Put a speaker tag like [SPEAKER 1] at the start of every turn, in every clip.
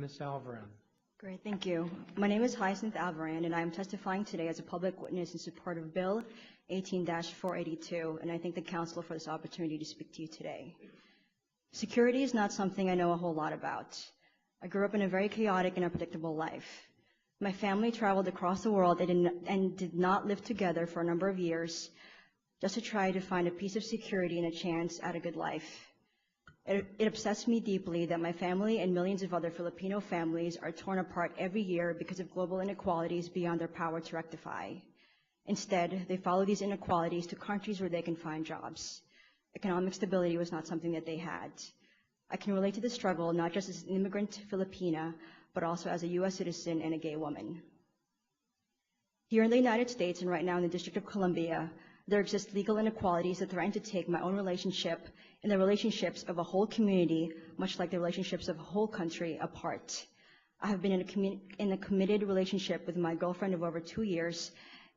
[SPEAKER 1] Ms. Alvaran.
[SPEAKER 2] Great, thank you. My name is Hyacinth Alvaran, and I am testifying today as a public witness in support of Bill 18-482, and I thank the Council for this opportunity to speak to you today. Security is not something I know a whole lot about. I grew up in a very chaotic and unpredictable life. My family traveled across the world and did not live together for a number of years just to try to find a piece of security and a chance at a good life. It upsets me deeply that my family and millions of other Filipino families are torn apart every year because of global inequalities beyond their power to rectify. Instead, they follow these inequalities to countries where they can find jobs. Economic stability was not something that they had. I can relate to the struggle not just as an immigrant Filipina, but also as a U.S. citizen and a gay woman. Here in the United States and right now in the District of Columbia, there exist legal inequalities that threaten to take my own relationship and the relationships of a whole community, much like the relationships of a whole country, apart. I have been in a committed relationship with my girlfriend of over 2 years,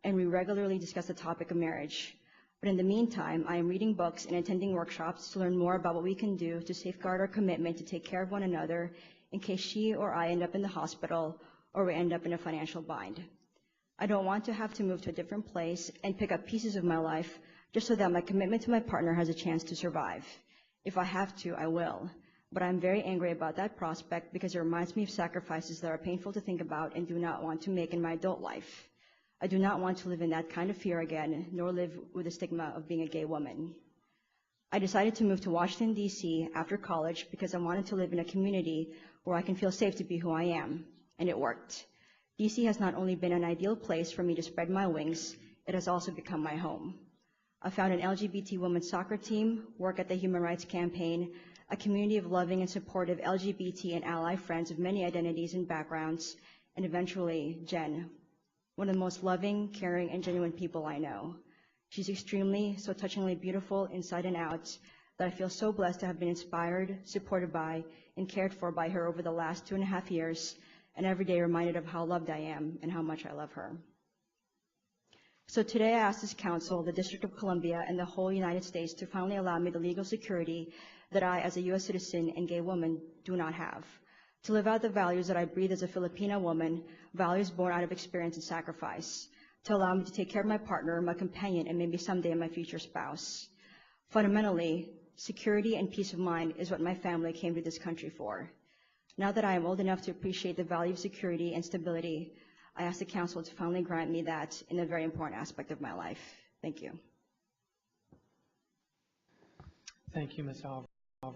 [SPEAKER 2] and we regularly discuss the topic of marriage. But in the meantime, I am reading books and attending workshops to learn more about what we can do to safeguard our commitment to take care of one another in case she or I end up in the hospital or we end up in a financial bind. I don't want to have to move to a different place and pick up pieces of my life just so that my commitment to my partner has a chance to survive. If I have to, I will. But I'm very angry about that prospect because it reminds me of sacrifices that are painful to think about and do not want to make in my adult life. I do not want to live in that kind of fear again, nor live with the stigma of being a gay woman. I decided to move to Washington, D.C. after college because I wanted to live in a community where I can feel safe to be who I am, and it worked. DC has not only been an ideal place for me to spread my wings, it has also become my home. I found an LGBT women's soccer team, work at the Human Rights Campaign, a community of loving and supportive LGBT and ally friends of many identities and backgrounds, and eventually, Jen, one of the most loving, caring, and genuine people I know. She's extremely, so touchingly beautiful inside and out that I feel so blessed to have been inspired, supported by, and cared for by her over the last 2.5 years, and every day reminded of how loved I am and how much I love her. So today I ask this council, the District of Columbia, and the whole United States to finally allow me the legal security that I, as a U.S. citizen and gay woman, do not have. To live out the values that I breathe as a Filipina woman, values born out of experience and sacrifice. To allow me to take care of my partner, my companion, and maybe someday my future spouse. Fundamentally, security and peace of mind is what my family came to this country for. Now that I am old enough to appreciate the value of security and stability, I ask the council to finally grant me that in a very important aspect of my life. Thank you.
[SPEAKER 1] Thank you, Ms. Alvaran.